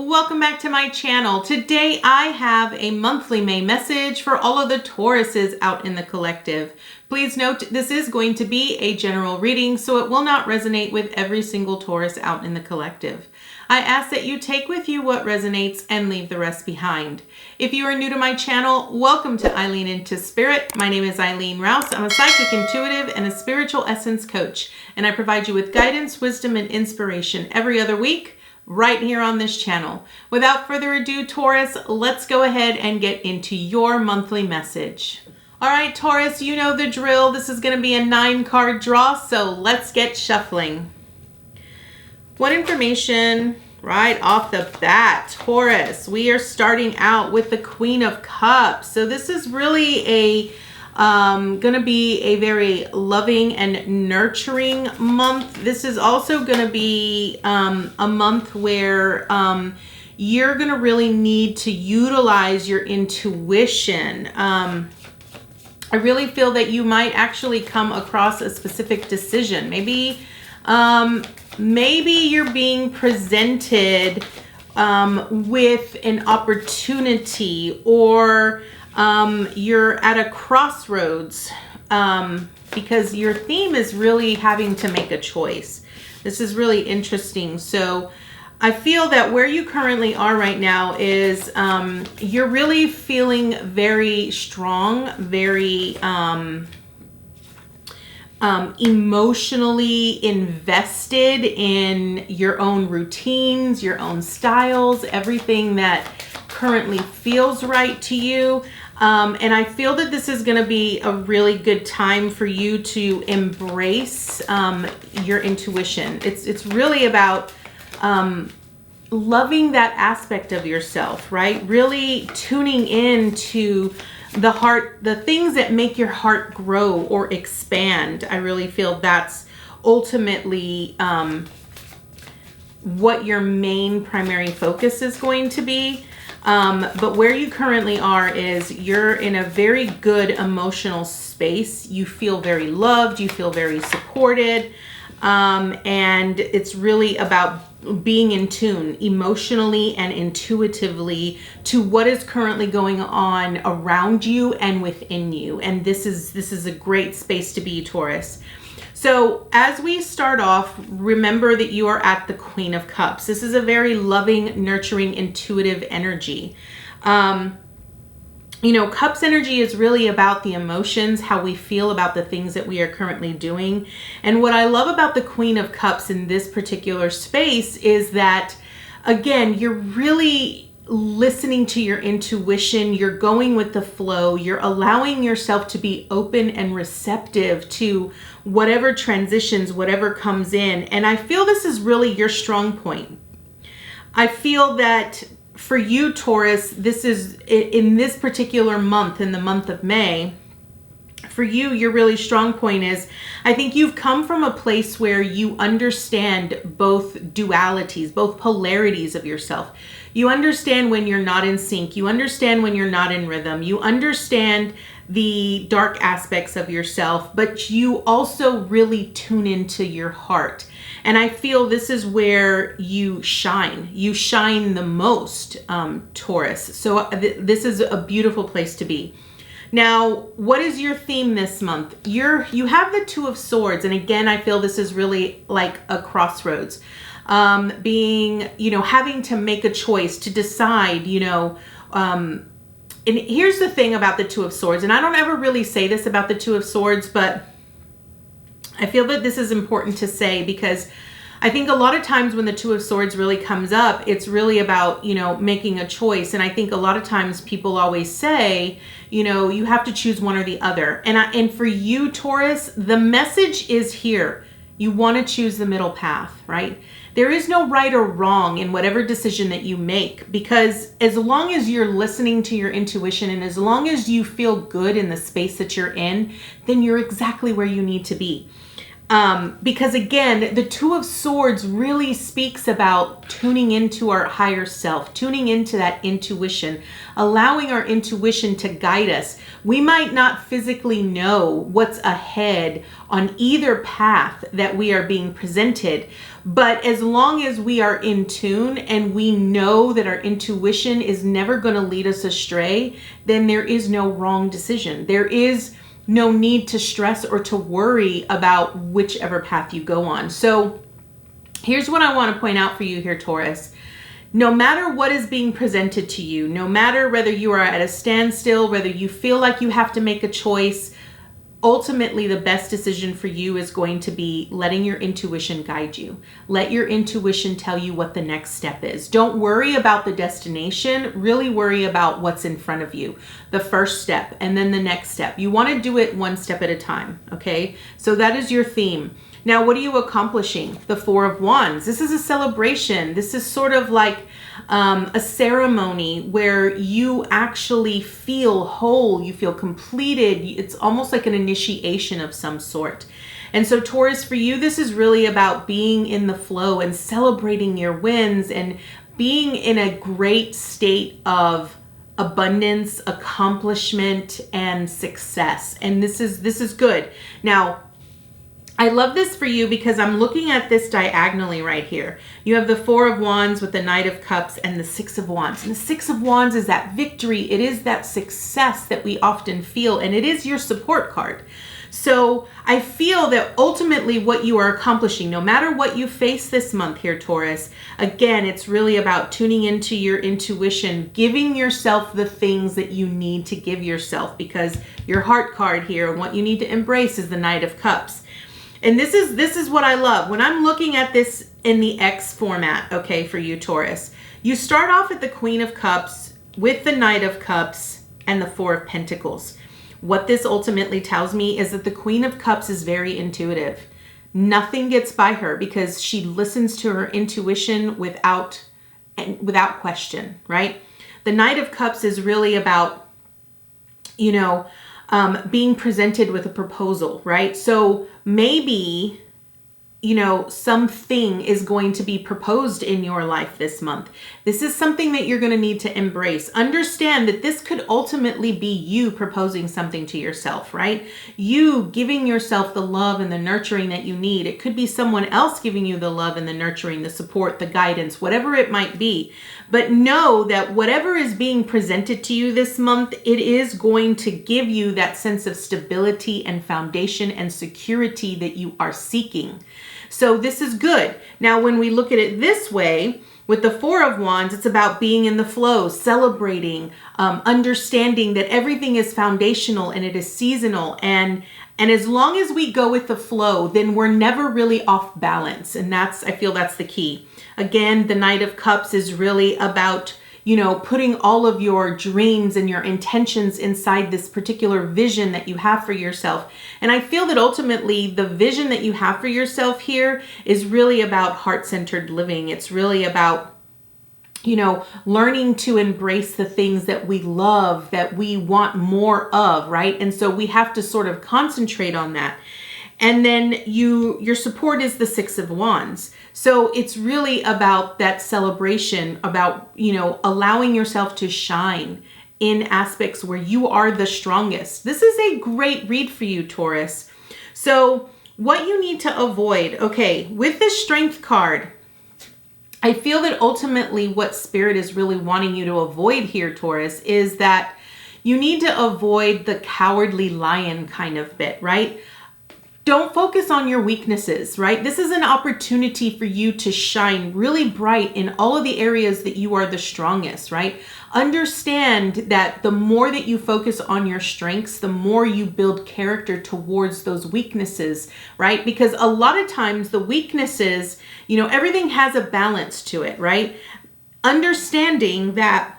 Welcome back to my channel. Today I have a monthly May message for all of the Tauruses out in the collective. Please note this is going to be a general reading, so it will not resonate with every single Taurus out in the collective. I ask that you take with you what resonates and leave the rest behind. If you are new to my channel, welcome to Eileen Into Spirit. My name is Eileen Rouse. I'm a psychic intuitive and a spiritual essence coach, and I provide you with guidance, wisdom, and inspiration every other week right here on this channel. Without further ado, Taurus, let's go ahead and get into your monthly message. All right, Taurus, you know the drill. This is going to be a 9-card draw, so let's get shuffling. What information right off the bat, Taurus? We are starting out with the Queen of Cups. So this is really a going to be a very loving and nurturing month. This is also going to be a month where you're going to really need to utilize your intuition. I really feel that you might actually come across a specific decision. Maybe you're being presented with an opportunity, or you're at a crossroads because your theme is really having to make a choice. This is really interesting. So I feel that where you currently are right now is you're really feeling very strong, very emotionally invested in your own routines, your own styles, everything that currently feels right to you. And I feel that this is going to be a really good time for you to embrace your intuition. It's really about loving that aspect of yourself, right? Really tuning in to the heart, the things that make your heart grow or expand. I really feel that's ultimately what your main primary focus is going to be. But where you currently are is you're in a very good emotional space. You feel very loved, you feel very supported, and it's really about being in tune emotionally and intuitively to what is currently going on around you and within you. And this is a great space to be, Taurus. So as we start off, remember that you are at the Queen of Cups. This is a very loving, nurturing, intuitive energy. Cups energy is really about the emotions, how we feel about the things that we are currently doing. And what I love about the Queen of Cups in this particular space is that, again, you're really listening to your intuition, you're going with the flow, you're allowing yourself to be open and receptive to whatever transitions, whatever comes in. And I feel this is really your strong point. I feel that for you, Taurus, this is in this particular month, in the month of May, for you, your really strong point is, I think you've come from a place where you understand both dualities, both polarities of yourself. You understand when you're not in sync. You understand when you're not in rhythm. You understand the dark aspects of yourself, but you also really tune into your heart. And I feel this is where you shine. You shine the most, Taurus. So this is a beautiful place to be. Now, what is your theme this month? You have the Two of Swords. And again, I feel this is really like a crossroads. Having to make a choice to decide, and here's the thing about the Two of Swords, and I don't ever really say this about the Two of Swords, but I feel that this is important to say because I think a lot of times when the Two of Swords really comes up, it's really about, making a choice. And I think a lot of times people always say, you have to choose one or the other. And for you, Taurus, the message is here. You want to choose the middle path, right? There is no right or wrong in whatever decision that you make, because as long as you're listening to your intuition and as long as you feel good in the space that you're in, then you're exactly where you need to be. Because again, the Two of Swords really speaks about tuning into our higher self, tuning into that intuition, allowing our intuition to guide us. We might not physically know what's ahead on either path that we are being presented, but as long as we are in tune and we know that our intuition is never going to lead us astray, then there is no wrong decision. There is no need to stress or to worry about whichever path you go on. So here's what I want to point out for you here, Taurus. No matter what is being presented to you, no matter whether you are at a standstill, whether you feel like you have to make a choice, ultimately the best decision for you is going to be letting your intuition guide you. Let your intuition tell you what the next step is. Don't worry about the destination. Really worry about what's in front of you. The first step and then the next step. You want to do it one step at a time, okay? So that is your theme. Now, what are you accomplishing? The Four of Wands. This is a celebration. This is sort of like a ceremony where you actually feel whole, you feel completed. It's almost like an initiation of some sort. And so Taurus, for you, this is really about being in the flow and celebrating your wins and being in a great state of abundance, accomplishment, and success. And this is good. Now, I love this for you because I'm looking at this diagonally right here. You have the Four of Wands with the Knight of Cups and the Six of Wands. And the Six of Wands is that victory. It is that success that we often feel, and it is your support card. So I feel that ultimately what you are accomplishing, no matter what you face this month here, Taurus, again, it's really about tuning into your intuition, giving yourself the things that you need to give yourself, because your heart card here and what you need to embrace is the Knight of Cups. And this is what I love. When I'm looking at this in the X format, okay, for you, Taurus, you start off at the Queen of Cups with the Knight of Cups and the Four of Pentacles. What this ultimately tells me is that the Queen of Cups is very intuitive. Nothing gets by her because she listens to her intuition without question, right? The Knight of Cups is really about, being presented with a proposal, right? So maybe, something is going to be proposed in your life this month. This is something that you're going to need to embrace. Understand that this could ultimately be you proposing something to yourself, right? You giving yourself the love and the nurturing that you need. It could be someone else giving you the love and the nurturing, the support, the guidance, whatever it might be. But know that whatever is being presented to you this month, it is going to give you that sense of stability and foundation and security that you are seeking. So this is good. Now, when we look at it this way, with the Four of Wands, it's about being in the flow, celebrating, understanding that everything is foundational and it is seasonal. And as long as we go with the flow, then we're never really off balance. And I feel that's the key. Again, the Knight of Cups is really about, putting all of your dreams and your intentions inside this particular vision that you have for yourself. And I feel that ultimately the vision that you have for yourself here is really about heart-centered living. It's really about, learning to embrace the things that we love, that we want more of, right? And so we have to sort of concentrate on that. And then your support is the Six of Wands. So it's really about that celebration, about, allowing yourself to shine in aspects where you are the strongest. This is a great read for you, Taurus. So what you need to avoid, okay, with the Strength card, I feel that ultimately what Spirit is really wanting you to avoid here, Taurus, is that you need to avoid the cowardly lion kind of bit, right? Don't focus on your weaknesses, right? This is an opportunity for you to shine really bright in all of the areas that you are the strongest, right? Understand that the more that you focus on your strengths, the more you build character towards those weaknesses, right? Because a lot of times the weaknesses, everything has a balance to it, right? Understanding that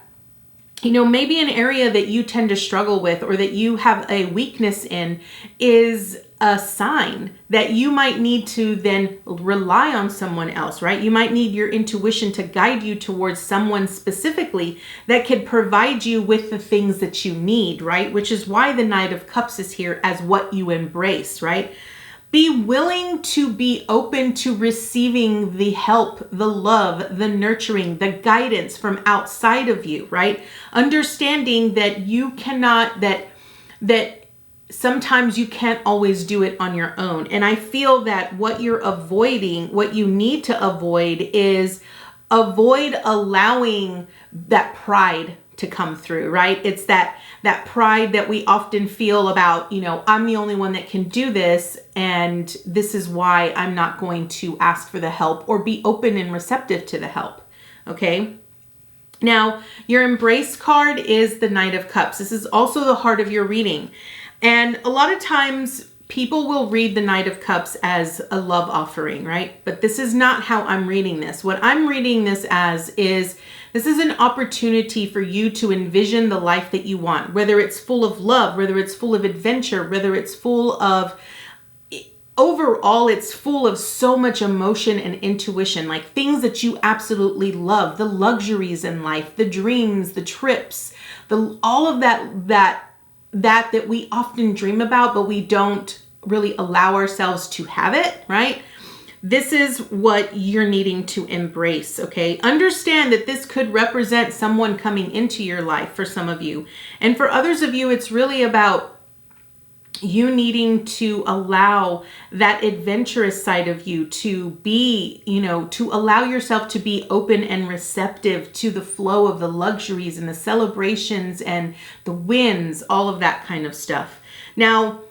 maybe an area that you tend to struggle with or that you have a weakness in is a sign that you might need to then rely on someone else, right? You might need your intuition to guide you towards someone specifically that could provide you with the things that you need, right? Which is why the Knight of Cups is here as what you embrace, right? Be willing to be open to receiving the help, the love, the nurturing, the guidance from outside of you, right? Understanding that you cannot, that sometimes you can't always do it on your own. And I feel that what you're avoiding, what you need to avoid is avoid allowing that pride to come through, right? It's that pride that we often feel about, I'm the only one that can do this, and this is why I'm not going to ask for the help or be open and receptive to the help, okay? Now, your embrace card is the Knight of Cups. This is also the heart of your reading. And a lot of times people will read the Knight of Cups as a love offering, right? But this is not how I'm reading this. What I'm reading this as is, this is an opportunity for you to envision the life that you want, whether it's full of love, whether it's full of adventure, whether it's full of, overall, it's full of so much emotion and intuition, like things that you absolutely love, the luxuries in life, the dreams, the trips, all of that we often dream about, but we don't really allow ourselves to have it, right? This is what you're needing to embrace, okay? Understand that this could represent someone coming into your life for some of you. And for others of you, it's really about you needing to allow that adventurous side of you to be, to allow yourself to be open and receptive to the flow of the luxuries and the celebrations and the wins, all of that kind of stuff. Now,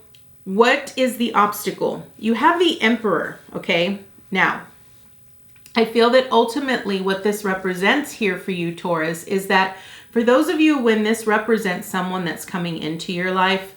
what is the obstacle? You have the Emperor, okay? Now, I feel that ultimately what this represents here for you, Taurus, is that for those of you, when this represents someone that's coming into your life,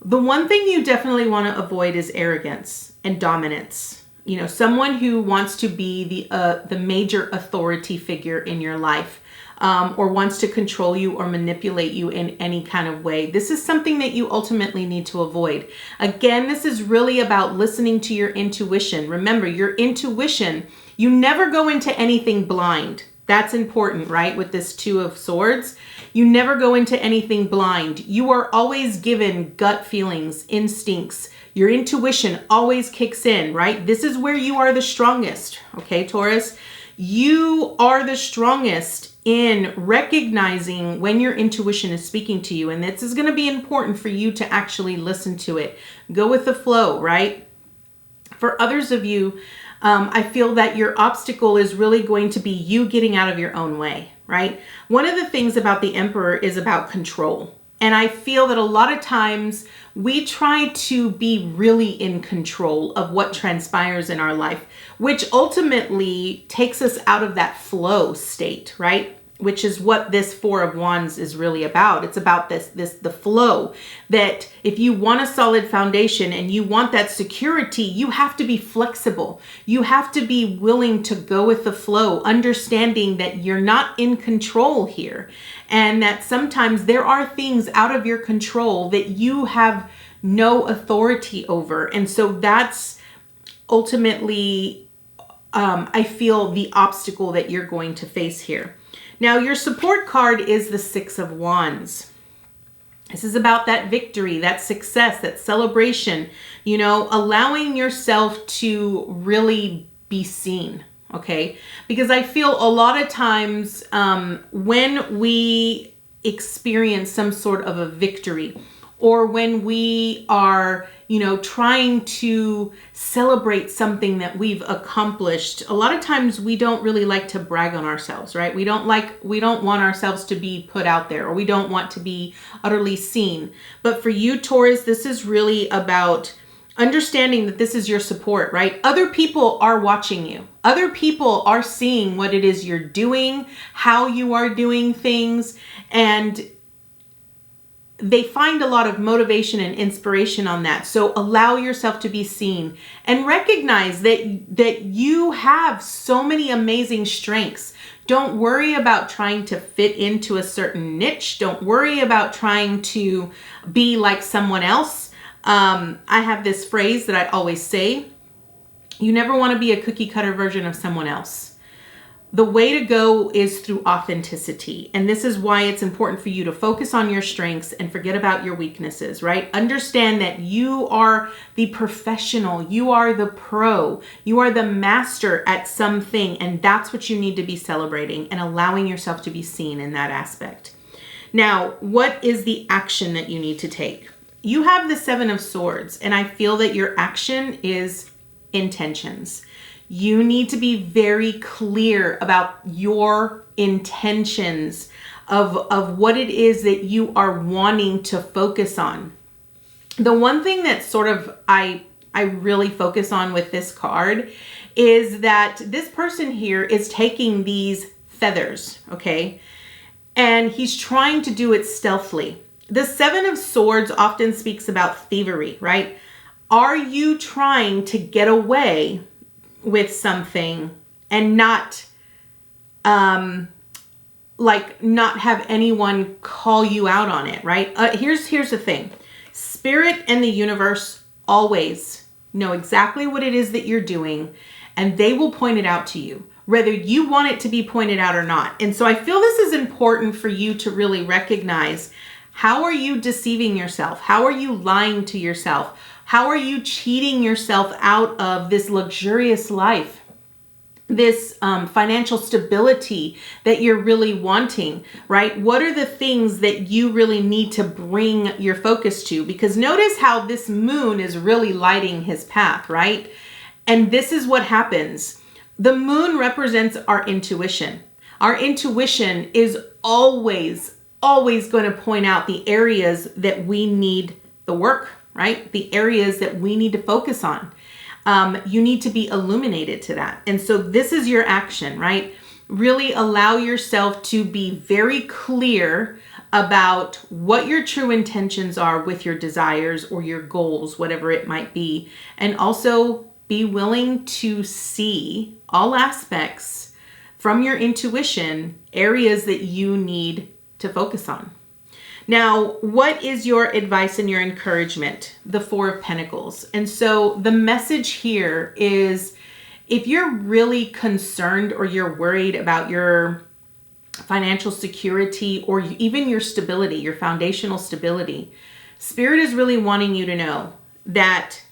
the one thing you definitely want to avoid is arrogance and dominance. Someone who wants to be the major authority figure in your life, or wants to control you or manipulate you in any kind of way. This is something that you ultimately need to avoid. Again, this is really about listening to your intuition. Remember, your intuition, you never go into anything blind. That's important, right? With this Two of Swords, you never go into anything blind. You are always given gut feelings, instincts. Your intuition always kicks in, right? This is where you are the strongest, okay, Taurus? You are the strongest in recognizing when your intuition is speaking to you. And this is going to be important for you to actually listen to it. Go with the flow, right? For others of you, I feel that your obstacle is really going to be you getting out of your own way, right? One of the things about the Emperor is about control. And I feel that a lot of times we try to be really in control of what transpires in our life, which ultimately takes us out of that flow state, right? Which is what this Four of Wands is really about. It's about the flow, that if you want a solid foundation and you want that security, you have to be flexible. You have to be willing to go with the flow, understanding that you're not in control here, and that sometimes there are things out of your control that you have no authority over. And so that's ultimately, I feel, the obstacle that you're going to face here. Now, your support card is the Six of Wands. This is about that victory, that success, that celebration, allowing yourself to really be seen, okay? Because I feel a lot of times when we experience some sort of a victory, or when we are, trying to celebrate something that we've accomplished, a lot of times we don't really like to brag on ourselves, right? We don't want ourselves to be put out there, or we don't want to be utterly seen. But for you, Taurus, this is really about understanding that this is your support, right? Other people are watching you. Other people are seeing what it is you're doing, how you are doing things, and they find a lot of motivation and inspiration on that. So allow yourself to be seen and recognize that you have so many amazing strengths. Don't worry about trying to fit into a certain niche. Don't worry about trying to be like someone else. I have this phrase that I always say: you never want to be a cookie cutter version of someone else. the way to go is through authenticity. And this is why it's important for you to focus on your strengths and forget about your weaknesses, right? Understand that you are the professional, you are the pro, you are the master at something, and that's what you need to be celebrating and allowing yourself to be seen in that aspect. Now, what is the action that you need to take? You have the Seven of Swords, and I feel that your action is intentions. You need to be very clear about your intentions of what it is that you are wanting to focus on. The one thing that sort of I really focus on with this card is that this person here is taking these feathers, okay? And he's trying to do it stealthily. The Seven of Swords often speaks about thievery, right? Are you trying to get away with something and not not have anyone call you out on it, right? Here's the thing. Spirit and the universe always know exactly what it is that you're doing, and they will point it out to you, whether you want it to be pointed out or not. And so I feel this is important for you to really recognize, how are you deceiving yourself? How are you lying to yourself? How are you cheating yourself out of this luxurious life, this financial stability that you're really wanting, right? What are the things that you really need to bring your focus to? Because notice how this moon is really lighting his path, right? And this is what happens. The moon represents our intuition. Our intuition is always going to point out the areas that we need the work, right? The areas that we need to focus on. You need to be illuminated to that. And so this is your action, right? Really allow yourself to be very clear about what your true intentions are with your desires or your goals, whatever it might be. And also be willing to see all aspects from your intuition, areas that you need to focus on. Now, what is your advice and your encouragement? The Four of Pentacles. And so the message here is, if you're really concerned or you're worried about your financial security or even your stability, your foundational stability, Spirit is really wanting you to know that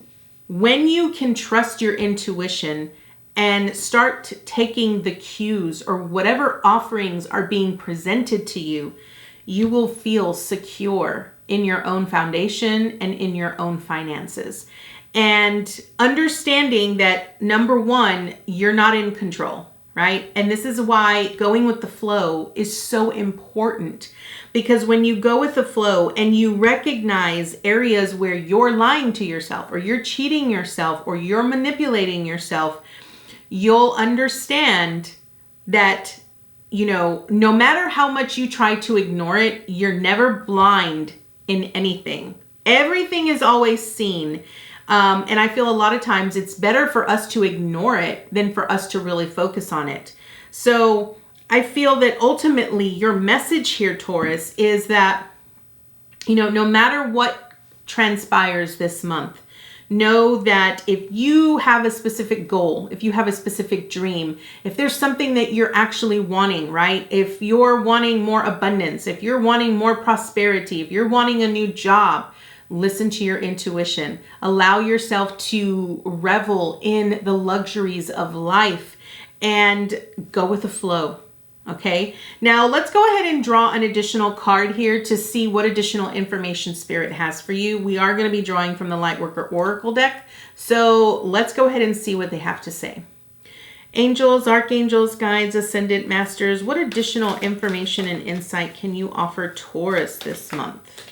when you can trust your intuition and start taking the cues or whatever offerings are being presented to you, you will feel secure in your own foundation and in your own finances. And understanding that, number one, you're not in control, right? And this is why going with the flow is so important, because when you go with the flow and you recognize areas where you're lying to yourself or you're cheating yourself or you're manipulating yourself, you'll understand that, no matter how much you try to ignore it, you're never blind in anything. Everything is always seen. And I feel a lot of times it's better for us to ignore it than for us to really focus on it. So I feel that ultimately your message here, Taurus, is that, no matter what transpires this month, know that if you have a specific goal, if you have a specific dream, if there's something that you're actually wanting, right? If you're wanting more abundance, if you're wanting more prosperity, if you're wanting a new job, listen to your intuition. Allow yourself to revel in the luxuries of life and go with the flow. Okay, now let's go ahead and draw an additional card here to see what additional information Spirit has for you. We are going to be drawing from the Lightworker Oracle deck, so let's go ahead and see what they have to say. Angels, archangels, guides, ascendant masters, what additional information and insight can you offer Taurus this month?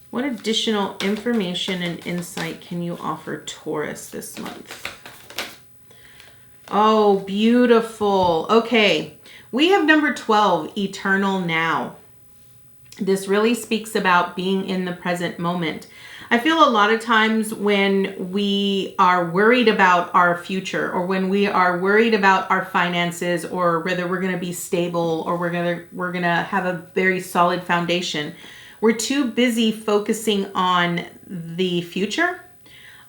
What additional information and insight can you offer Taurus this month? Oh, beautiful. Okay. We have number 12, eternal now. This really speaks about being in the present moment. I feel a lot of times when we are worried about our future, or when we are worried about our finances, or whether we're going to be stable or we're going to have a very solid foundation, we're too busy focusing on the future,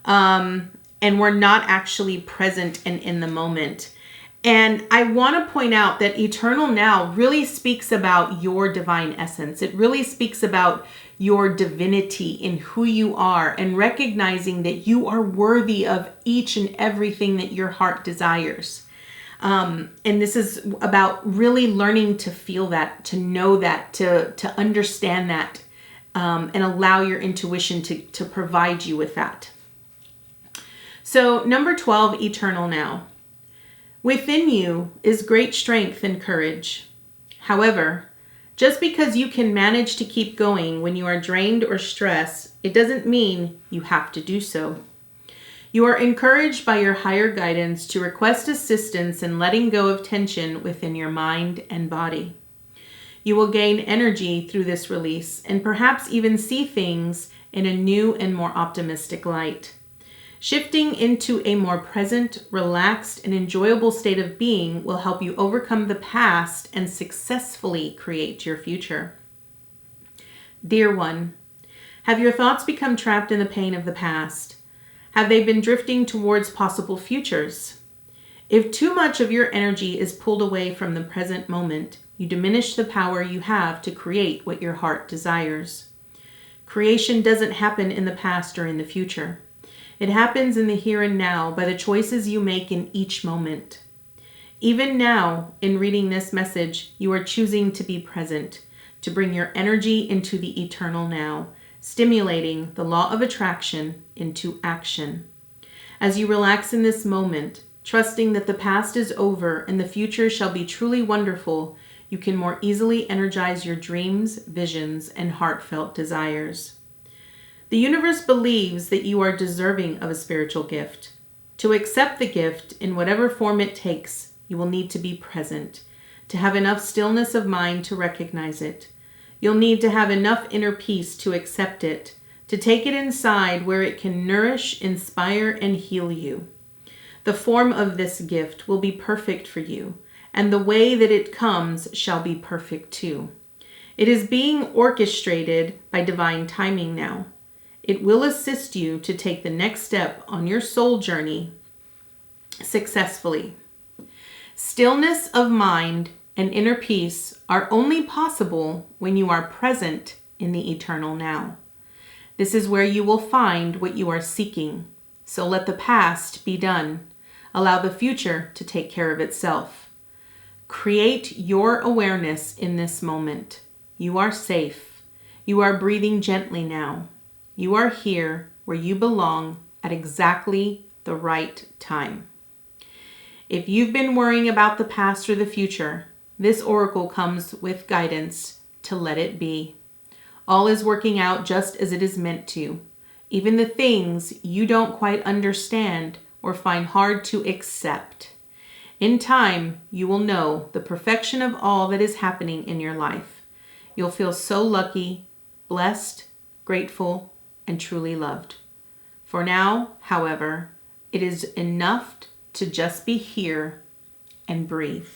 and we're not actually present and in the moment. And I want to point out that eternal now really speaks about your divine essence. It really speaks about your divinity in who you are and recognizing that you are worthy of each and everything that your heart desires. And this is about really learning to feel that, to know that, to understand that, and allow your intuition to provide you with that. So number 12, eternal now. Within you is great strength and courage. However, just because you can manage to keep going when you are drained or stressed, it doesn't mean you have to do so. You are encouraged by your higher guidance to request assistance in letting go of tension within your mind and body. You will gain energy through this release and perhaps even see things in a new and more optimistic light. Shifting into a more present, relaxed, and enjoyable state of being will help you overcome the past and successfully create your future. Dear one, have your thoughts become trapped in the pain of the past? Have they been drifting towards possible futures? If too much of your energy is pulled away from the present moment, you diminish the power you have to create what your heart desires. Creation doesn't happen in the past or in the future. It happens in the here and now by the choices you make in each moment. Even now, in reading this message, you are choosing to be present, to bring your energy into the eternal now, stimulating the law of attraction into action. As you relax in this moment, trusting that the past is over and the future shall be truly wonderful, you can more easily energize your dreams, visions, and heartfelt desires. The universe believes that you are deserving of a spiritual gift. To accept the gift in whatever form it takes, you will need to be present, to have enough stillness of mind to recognize it. You'll need to have enough inner peace to accept it, to take it inside where it can nourish, inspire, and heal you. The form of this gift will be perfect for you, and the way that it comes shall be perfect too. It is being orchestrated by divine timing now. It will assist you to take the next step on your soul journey successfully. Stillness of mind and inner peace are only possible when you are present in the eternal now. This is where you will find what you are seeking. So let the past be done. Allow the future to take care of itself. Create your awareness in this moment. You are safe. You are breathing gently now. You are here where you belong at exactly the right time. If you've been worrying about the past or the future, this oracle comes with guidance to let it be. All is working out just as it is meant to. Even the things you don't quite understand or find hard to accept. In time, you will know the perfection of all that is happening in your life. You'll feel so lucky, blessed, grateful, and truly loved. For now, however, it is enough to just be here and breathe.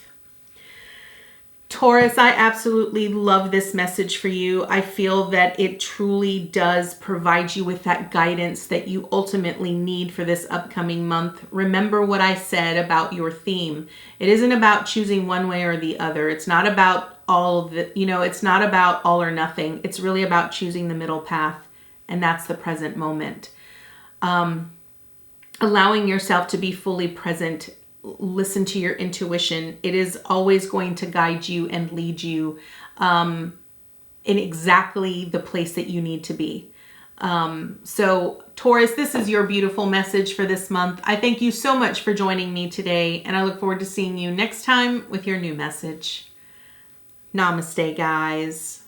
Taurus, I absolutely love this message for you. I feel that it truly does provide you with that guidance that you ultimately need for this upcoming month. Remember what I said about your theme. It isn't about choosing one way or the other. It's not about it's not about all or nothing. It's really about choosing the middle path, and that's the present moment. Allowing yourself to be fully present. Listen to your intuition. It is always going to guide you and lead you in exactly the place that you need to be. So Taurus, this is your beautiful message for this month. I thank you so much for joining me today, and I look forward to seeing you next time with your new message. Namaste, guys.